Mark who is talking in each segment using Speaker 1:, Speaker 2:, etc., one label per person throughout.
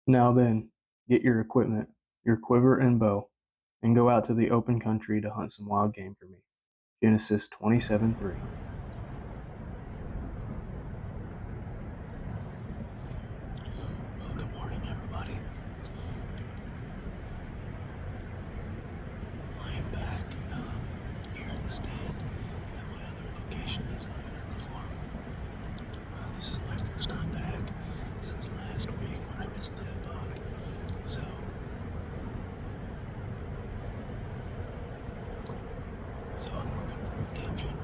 Speaker 1: Now then, get your equipment, your quiver and bow, and go out to the open country to hunt some wild game for me. Genesis 27:3.
Speaker 2: Well, good morning, everybody. I am back here in the stand at my other location that's other than the farm. This is my first time back since last week when I missed that bug. So I'm looking for redemption.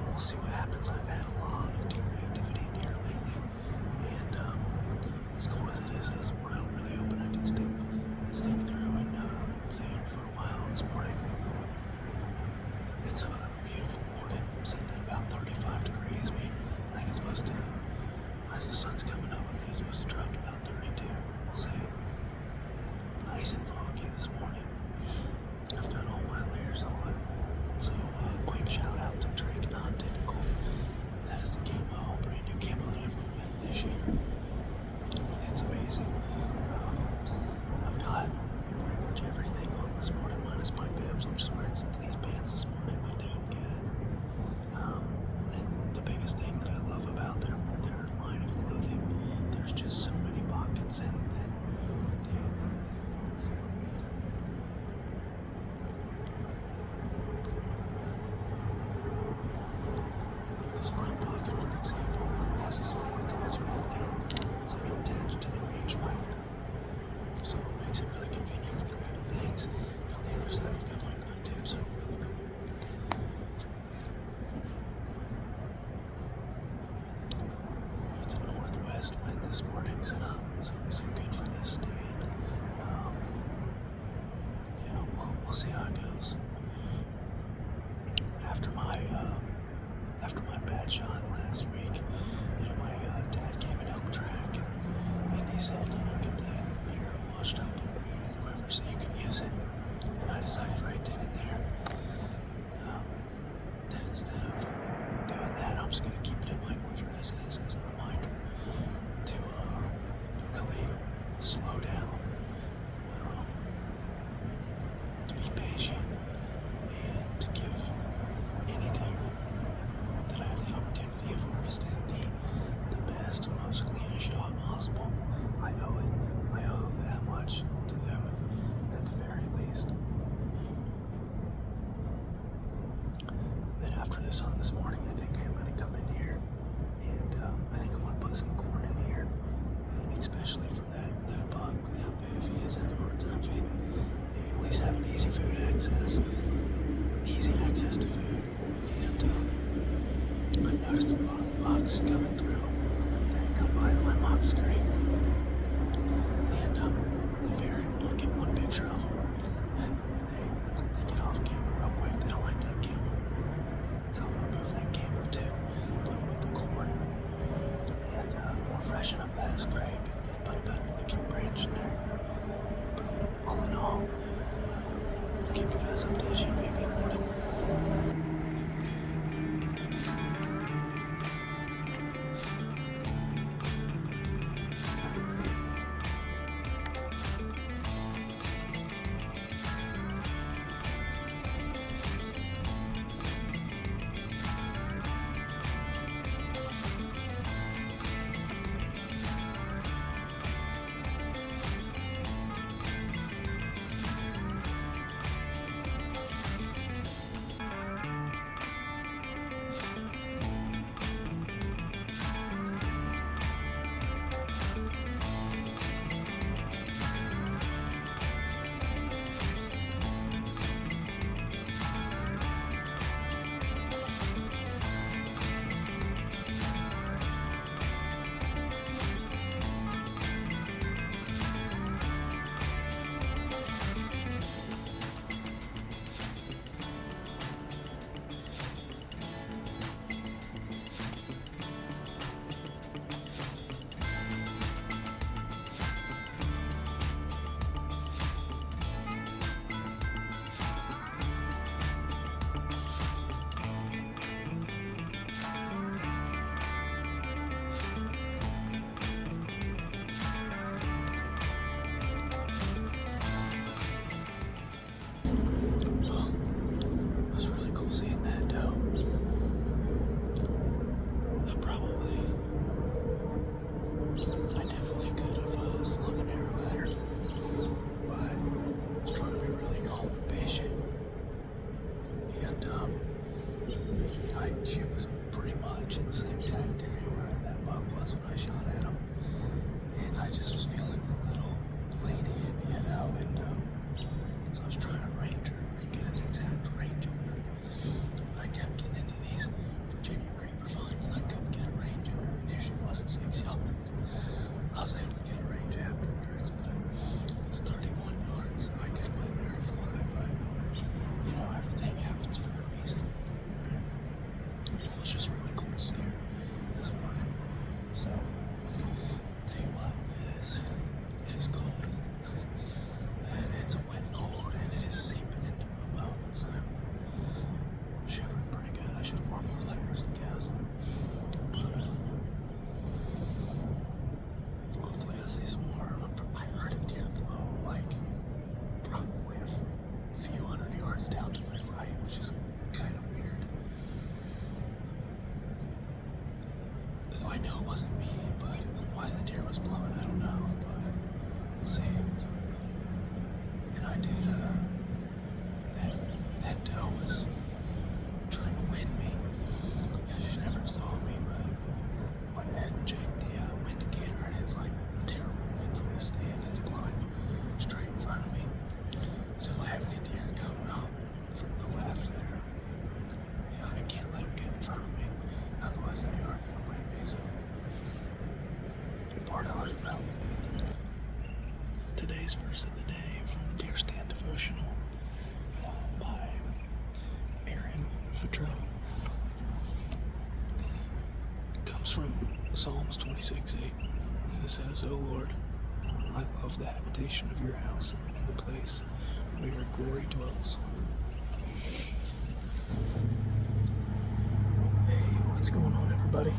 Speaker 2: We'll see what happens. I've had a lot of deer activity in here lately, and as cold as it is this morning, I'm really hoping I can stick through and stay here for a while this morning. It's a beautiful morning, sitting at about 35 degrees. I think it's supposed to, as the sun's coming up, I think it's supposed to drop to about 32. We'll see. Nice and foggy this morning. I've got all my layers on. So, quick shout out to Drake Non-Typical. That is the camo, brand new camo that I've implemented this year. It's amazing. I've got pretty much everything on this morning minus my bibs. I'm just wearing some fleece pants this morning, my damn cat. And the biggest thing that I love about their line of clothing, there's just so many pockets and this front pocket, for example, has a small attachment right there, so I can attach it to the rangefinder. So it makes it really convenient for grabbing things. And on the other side, I've got my gun tube, so really cool. It's a northwest wind this morning, so good for this stand. Yeah, we'll see how it goes. After my bad shot last week, my dad came and helped track, and he said, get that arrow washed up and bring it in the quiver so you can use it. And I decided right then and there that instead of doing that, I'm just going to keep it in my quiver as is, as a reminder to really slow down, to be patient, and to give any deer that I have the opportunity of harvesting the best, most cleanest shot possible. I owe that much to them at the very least. Then after this hunt this morning, I think I'm going to come in here and I think I'm going to put some corn in here, especially for that buck. If he is having a hard time feeding, at least have an easy access to food. And I've noticed a lot of the bucks coming through that come by my mom's screen, and I'll get one picture of them, and they get off camera real quick. They don't like that camera, so I'll remove that camera too, put it with the corn, and we'll freshen up that scrape and put a better licking branch in there. But all in all, I'll keep you guys updated. Should be a good morning. Well, it was really cool seeing that doe. I definitely could have slung an arrow at her, but I was trying to be really calm and patient. And she was pretty much in the same exact area where that buck was when I shot at him. And I just was feeling a little lady, and so I was trying to range her and get an exact range on her. But I kept getting into these Virginia creeper vines, and I couldn't get a range on her. And if she wasn't 6 yards, I was able to get a range afterwards, but it's 31 yards. I could let her fly, but everything happens for a reason. It was just really cool to see her this morning. So, I'll tell you what, it is cold. And it's a wet cold, and it is seeping into my bones. I'm shivering pretty good. I should have worn more layers, I guess. Hopefully I see some more. I heard a deer blow, like, probably a few hundred yards down to my right, which is kind of weird. So I know it wasn't me, but why the deer was blowing, I don't know, but we'll see. And I did, that doe was trying to win me. She never saw me, but went ahead and checked the wind indicator, and it's like a terrible wind from the stand. It's blowing straight in front of me. So if I have any deer come out from the left there, I can't let them get in front of me. Otherwise they are going to win me, so part of hunting them. Today's verse of the day from the Deer Stand Devotional by Aaron comes from Psalms 26:8, and it says, "O Lord, I love the habitation of your house and the place where your glory dwells." Hey, what's going on, everybody?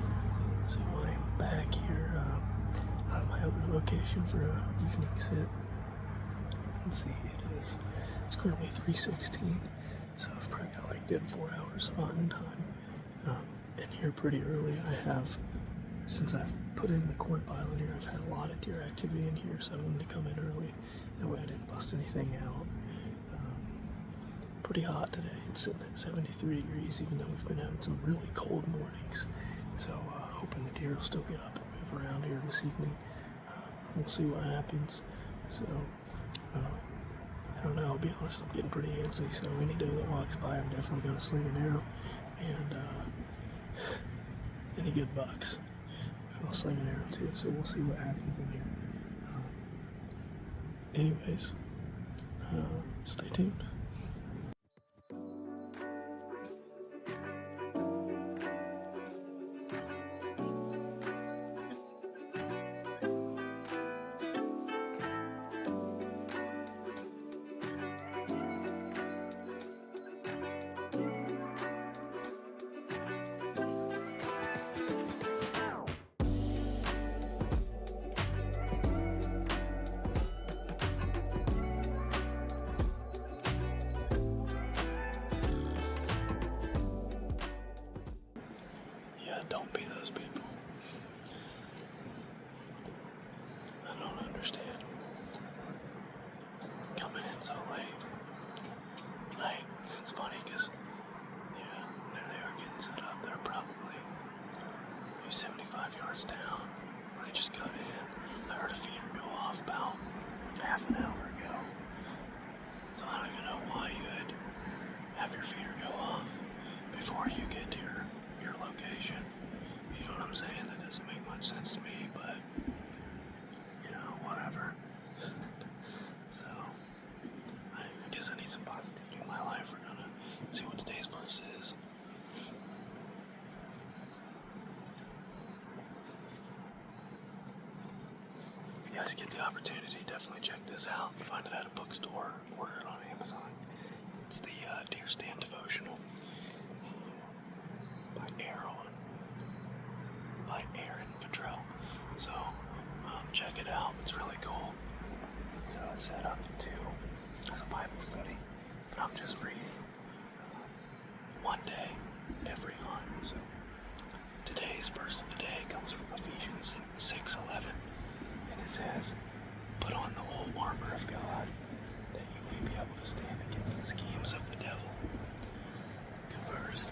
Speaker 2: So I'm back here out of my other location for an evening sit. Let's see, it's currently 3:16, so I've probably got like good 4 hours of hunting time. And here pretty early, since I've put in the corn pile in here, I've had a lot of deer activity in here, so I wanted to come in early. That way I didn't bust anything out. Pretty hot today. It's sitting at 73 degrees, even though we've been having some really cold mornings. So hoping the deer will still get up and move around here this evening. We'll see what happens. So I don't know, I'll be honest, I'm getting pretty antsy, so any doe that walks by, I'm definitely going to sling an arrow. And any good bucks, I'll sling an arrow too, so we'll see what happens in here. Anyways, stay tuned. Don't be those people. I don't understand. Coming in so late. It's funny because, there they are getting set up. They're probably 75 yards down. They just got in. I heard a feeder go off about half an hour ago. So I don't even know why you would have your feeder go off before you get to your location. You know what I'm saying? That doesn't make much sense to me, but whatever. So I guess I need some positivity in my life. We're gonna see what today's verse is. If you guys get the opportunity, definitely check this out. Find it at a bookstore, order it on Amazon. It's the Deer Stand Devotional by Aaron Patrell. So check it out. It's really cool. It's set up as a Bible study. that I'm just reading one day every hunt. So today's verse of the day comes from Ephesians 6:11, and it says, "Put on the whole armor of God, that you may be able to stand against the schemes of the devil." Good verse.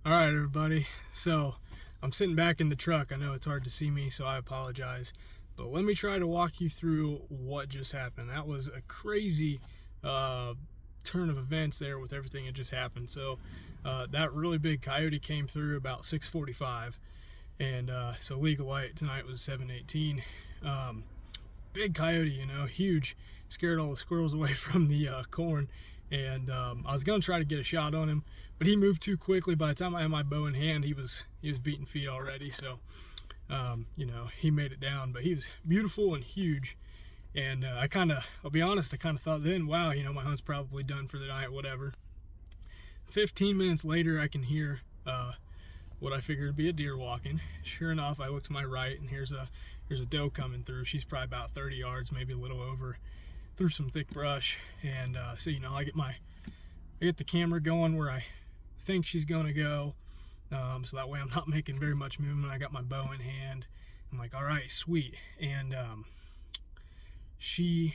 Speaker 3: All right, everybody. So I'm sitting back in the truck. I know it's hard to see me, so I apologize. But let me try to walk you through what just happened. That was a crazy turn of events there with everything that just happened. So that really big coyote came through about 6:45, and so legal light tonight was 7:18. Big coyote, you know, huge. Scared all the squirrels away from the corn. And I was gonna try to get a shot on him, but he moved too quickly. By the time I had my bow in hand, he was beating feet already. So you know, he made it down, but he was beautiful and huge. And I'll be honest, I kind of thought then, wow, you know, my hunt's probably done for the night, whatever. 15 minutes later, I can hear what I figured to be a deer walking. Sure enough, I look to my right, and here's a doe coming through. She's probably about 30 yards, maybe a little over, through some thick brush. And so, you know, I get the camera going where I think she's gonna go, so that way I'm not making very much movement. I got my bow in hand. I'm like, all right, sweet. And she's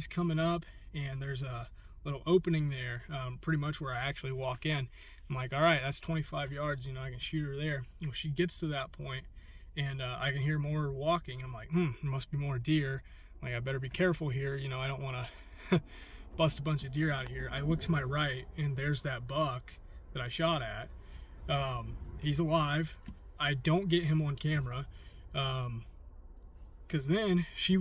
Speaker 3: coming up, and there's a little opening there, pretty much where I actually walk in. I'm like, all right, that's 25 yards, you know, I can shoot her there. Well, she gets to that point, and I can hear more walking. I'm like, there must be more deer. Like, I better be careful here, you know, I don't want to bust a bunch of deer out of here. I look to my right, and there's that buck that I shot at. He's alive. I don't get him on camera, because then she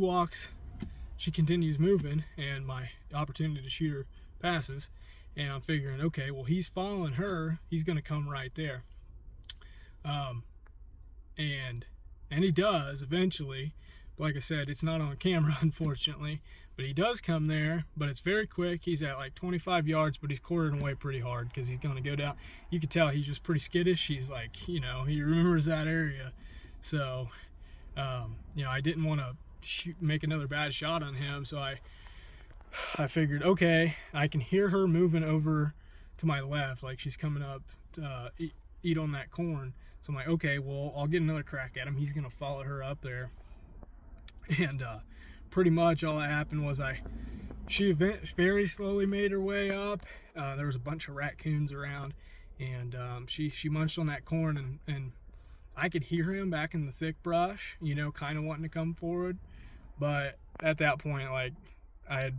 Speaker 3: continues moving, and my opportunity to shoot her passes. And I'm figuring, okay, well, he's following her, he's gonna come right there. And he does eventually. But like I said, it's not on camera, unfortunately, but he does come there. But it's very quick. He's at like 25 yards, but he's quartering away pretty hard because he's going to go down. You can tell he's just pretty skittish. He's like, you know, he remembers that area. So you know, I didn't want to make another bad shot on him, so I figured, okay, I can hear her moving over to my left, like she's coming up to eat on that corn. So I'm like, okay, well, I'll get another crack at him. He's gonna follow her up there. And pretty much all that happened was she very slowly made her way up. There was a bunch of raccoons around, and she munched on that corn, and I could hear him back in the thick brush, you know, kind of wanting to come forward. But at that point, like, I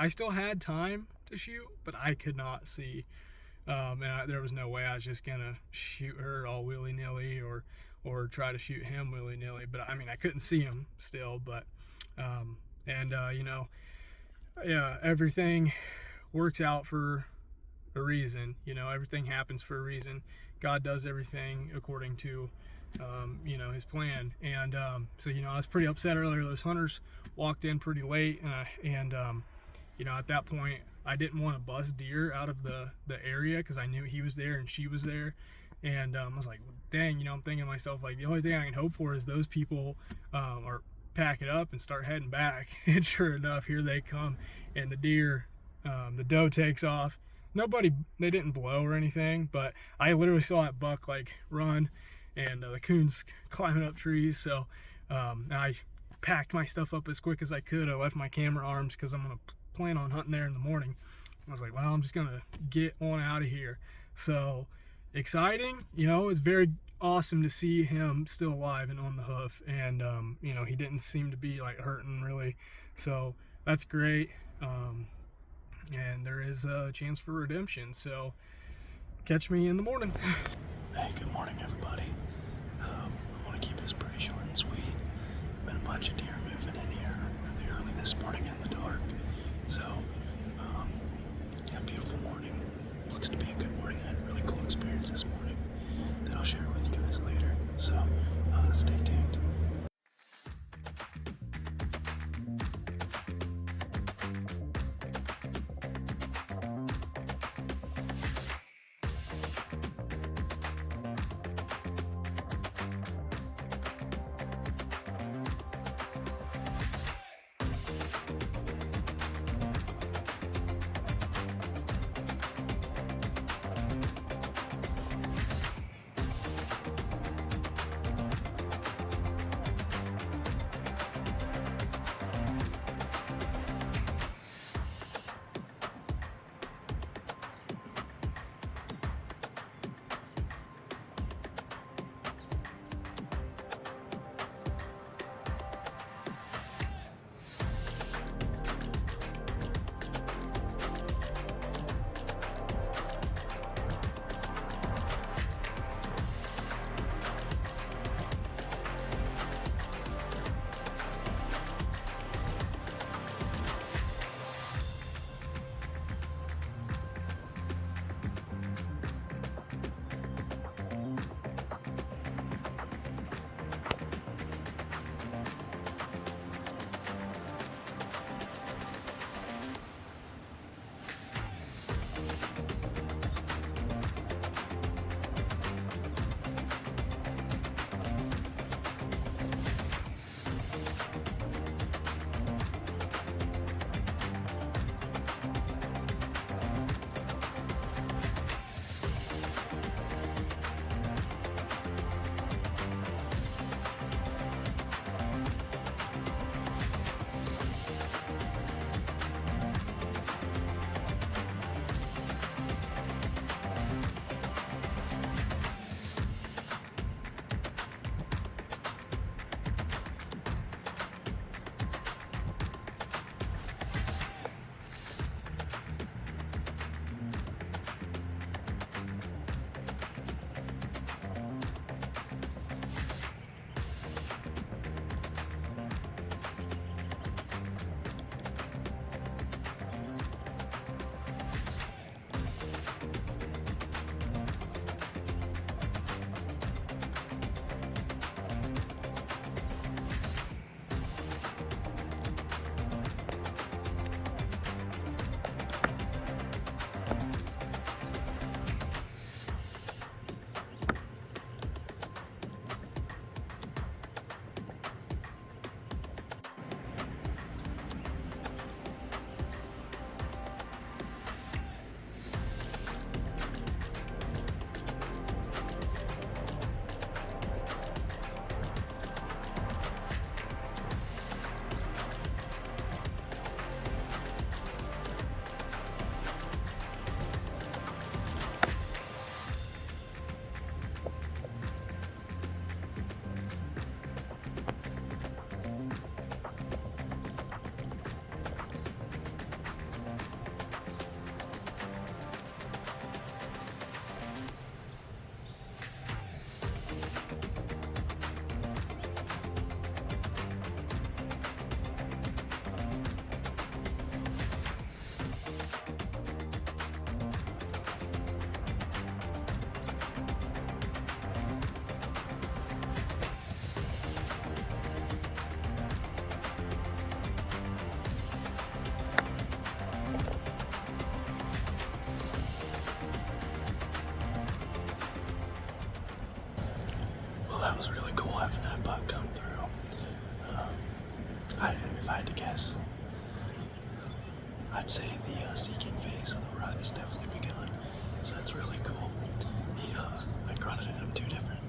Speaker 3: still had time to shoot, but I could not see. There was no way I was just gonna shoot her all willy-nilly or try to shoot him willy-nilly. But I mean, I couldn't see him still. But you know, yeah, everything works out for a reason. You know, everything happens for a reason. God does everything according to you know, his plan. And so, you know, I was pretty upset earlier. Those hunters walked in pretty late, and you know, at that point I didn't want to bust deer out of the area because I knew he was there and she was there. And I was like, dang, you know, I'm thinking to myself, like, the only thing I can hope for is those people are pack it up and start heading back. And sure enough, here they come, and the deer, the doe takes off. They didn't blow or anything, but I literally saw that buck like run, and the coons climbing up trees. So I packed my stuff up as quick as I could. I left my camera arms because I'm gonna plan on hunting there in the morning. I was like, well, I'm just gonna get on out of here. So exciting, you know. It's very awesome to see him still alive and on the hoof, and you know, he didn't seem to be like hurting really, so that's great. And there is a chance for redemption, so catch me in the morning.
Speaker 2: Hey, good morning, everybody. I want to keep this pretty short and sweet. Been a bunch of deer moving in here really early this morning in the dark. So, yeah, beautiful morning. Looks to be a good morning. I had a really cool experience this morning that I'll share with you guys later. So, stay tuned. was really cool having that buck come through. If I had to guess, I'd say the seeking phase of the rut has definitely begun. So that's really cool. I grunted at him 2 different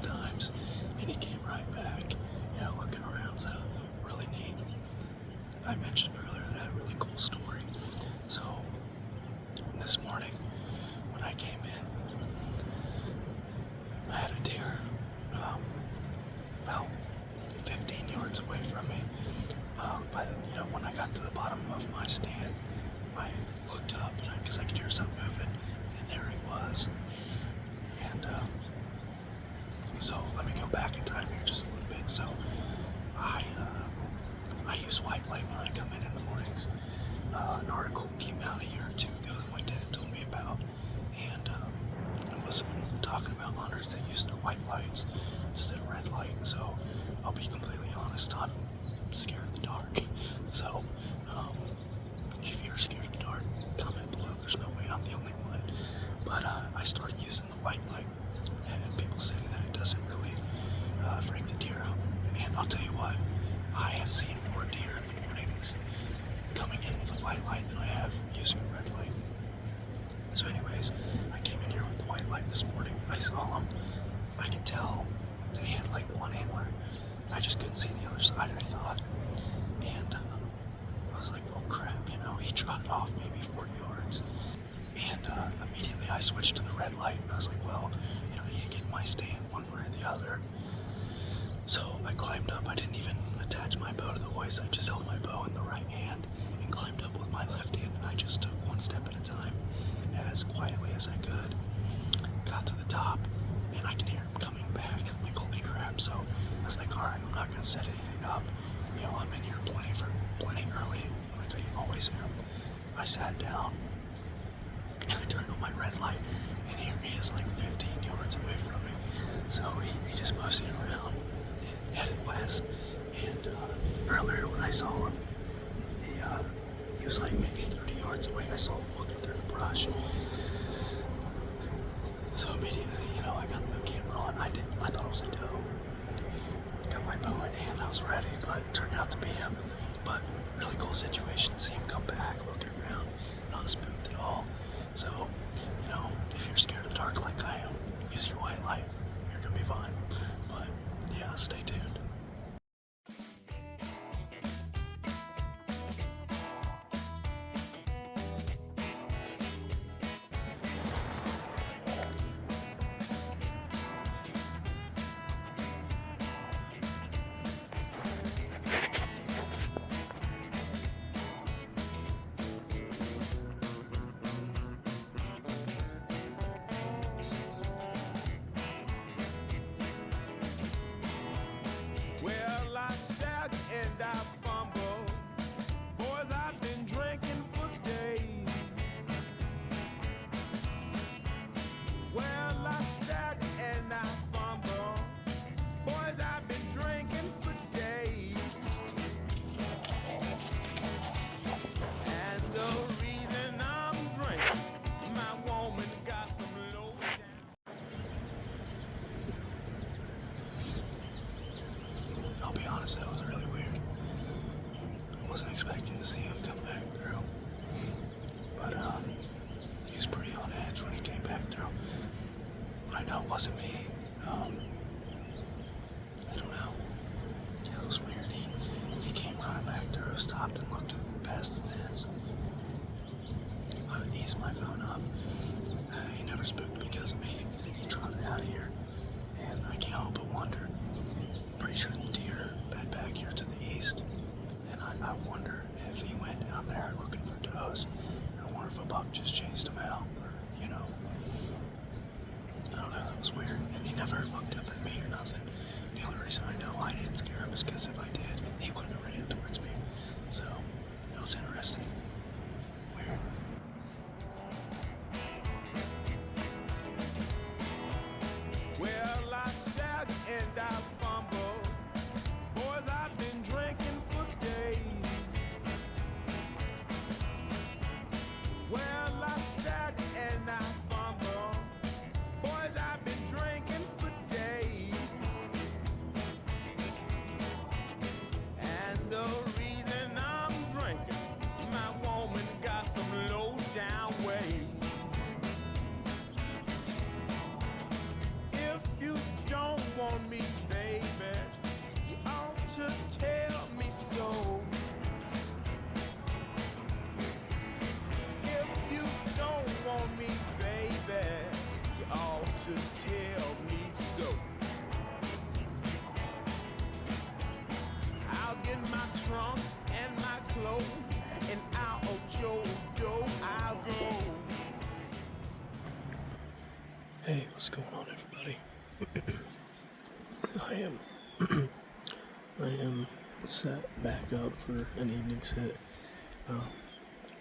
Speaker 2: times, and he came right back, looking around. So really neat. I mentioned earlier that I had a really cool story. So this morning, when I came in, I had a deer about 15 yards away from me. When I got to the bottom of my stand, I looked up because I could hear something moving, and there he was. And so let me go back in time here just a little bit. So I use white light when I come in the mornings. An article came out a year or 2 ago that my dad told me about, and it was talking about hunters that use their white lights instead of red light. So I'll be completely honest, I'm scared of the dark. So if you're scared of the dark, comment below. There's no way I'm the only one. But I started using the white light, and people say that it doesn't really freak the deer out. And I'll tell you what, I have seen more deer in the mornings coming in with a white light than I have using a red light. So anyways, I came in here with the white light this morning. I saw him. I could tell that he had like one antler. I just couldn't see the other side, I thought. And I was like, oh crap, he trotted off maybe 40 yards. And immediately I switched to the red light, and I was like, well, I need to get in my stand one way or the other. So I climbed up. I didn't even attach my bow to the hoist. I just held my bow in the right hand and climbed up with my left hand, and I just took one step at a time as quietly as I could. Got to the top, and I can hear him coming back. I'm like, holy crap. So I was like, all right, I'm not going to set anything up. I'm in here plenty early, like I always am. I sat down, and I turned on my red light, and here he is like 15 yards away from me. So he just moves it around and headed west. And earlier when I saw him, he was like maybe 30 yards away. I saw him walking through the brush. So immediately, I got the camera on. I thought it was a doe. Got my bow in hand, I was ready, but it turned out to be him. But really cool situation, see him come back, looking around, not spooked at all. So, if you're scared of the dark like I am, use your white light, you're gonna be fine. But yeah, stay tuned.
Speaker 4: Well, I stagger and I fumble. Boys, I've been drinking for days. Well, I stagger and I fumble. Boys, I've been drinking for days. And the reason I'm drinking, my woman got some low down.
Speaker 2: I'll be honest, that was really weird. I wasn't expecting to see him come back through. But he was pretty on edge when he came back through. But I know it wasn't me. I don't know. Yeah, it was weird. He came running back through, stopped and looked past the fence. I eased my phone up. He never spooked because of me. He trotted out of here. And I can't help but wonder. Pretty sure the deer bed back here to the east, and I wonder if he went down there looking for does. I wonder if a buck just chased him out, or I don't know. That was weird, and he never looked up at me or nothing. The only reason I know I didn't scare him is because if I did, he wouldn't have ran towards me. So it was interesting. Weird.
Speaker 4: Well, I stagger and I fumble. Boys, I've been drinking for days. Well, I stagger and I fumble. Boys, I've been drinking for days.
Speaker 2: Hey, what's going on, everybody? I am set back up for an evening sit.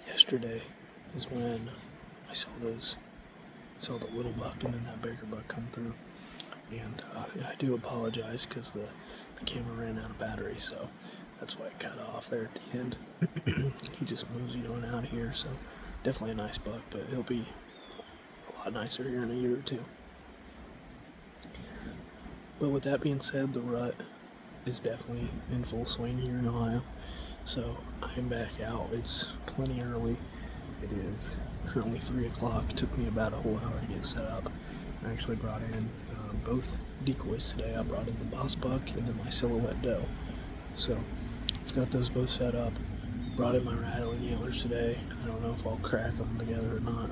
Speaker 2: Yesterday is when I saw the little buck and then that bigger buck come through, and I do apologize because the camera ran out of battery, so that's why it cut off there at the end. He just moseyed on out of here, so definitely a nice buck, but he'll be a lot nicer here in a year or two. But with that being said, the rut is definitely in full swing here in Ohio, so I'm back out. It's plenty early. It is currently 3 o'clock. It took me about a whole hour to get set up. I actually brought in both decoys today. I brought in the boss buck and then my silhouette doe. So I've got those both set up. Brought in my rattling antlers today. I don't know if I'll crack them together or not,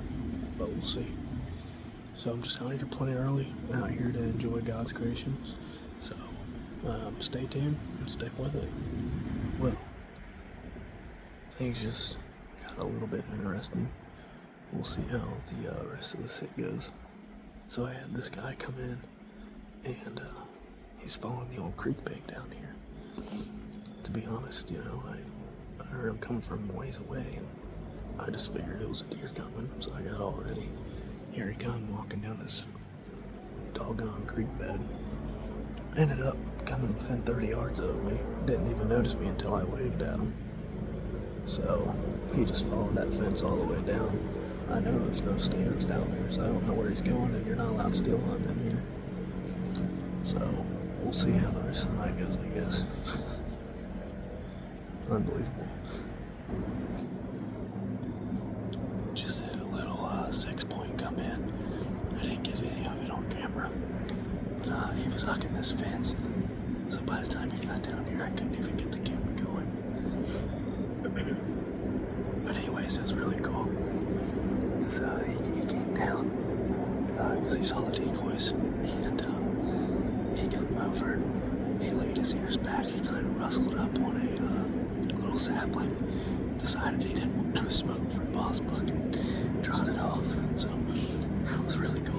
Speaker 2: but we'll see. So I'm just out here plenty early, out here to enjoy God's creations. So stay tuned and stick with it. Well, things just got a little bit interesting. We'll see how the rest of the sit goes. So I had this guy come in, and he's following the old creek bank down here. To be honest, I heard him coming from a ways away, and I just figured it was a deer coming, so I got all ready. Here he come walking down this doggone creek bed. Ended up coming within 30 yards of me. Didn't even notice me until I waved at him. So he just followed that fence all the way down. I know there's no stands down there, so I don't know where he's going, and you're not allowed to steal hunt in here. So we'll see how the rest of the night goes, I guess. Unbelievable. Just had a little 6-point come in. I didn't get any of it on camera, but he was hugging this fence. So by the time he got down here, I couldn't even get the camera going. But anyways, it was really cool. Cause he came down because he saw the decoys, and he came over. He laid his ears back. He kind of rustled up on a little sapling. Decided he didn't want no smoke from Boss Buck and trotted off. So that was really cool.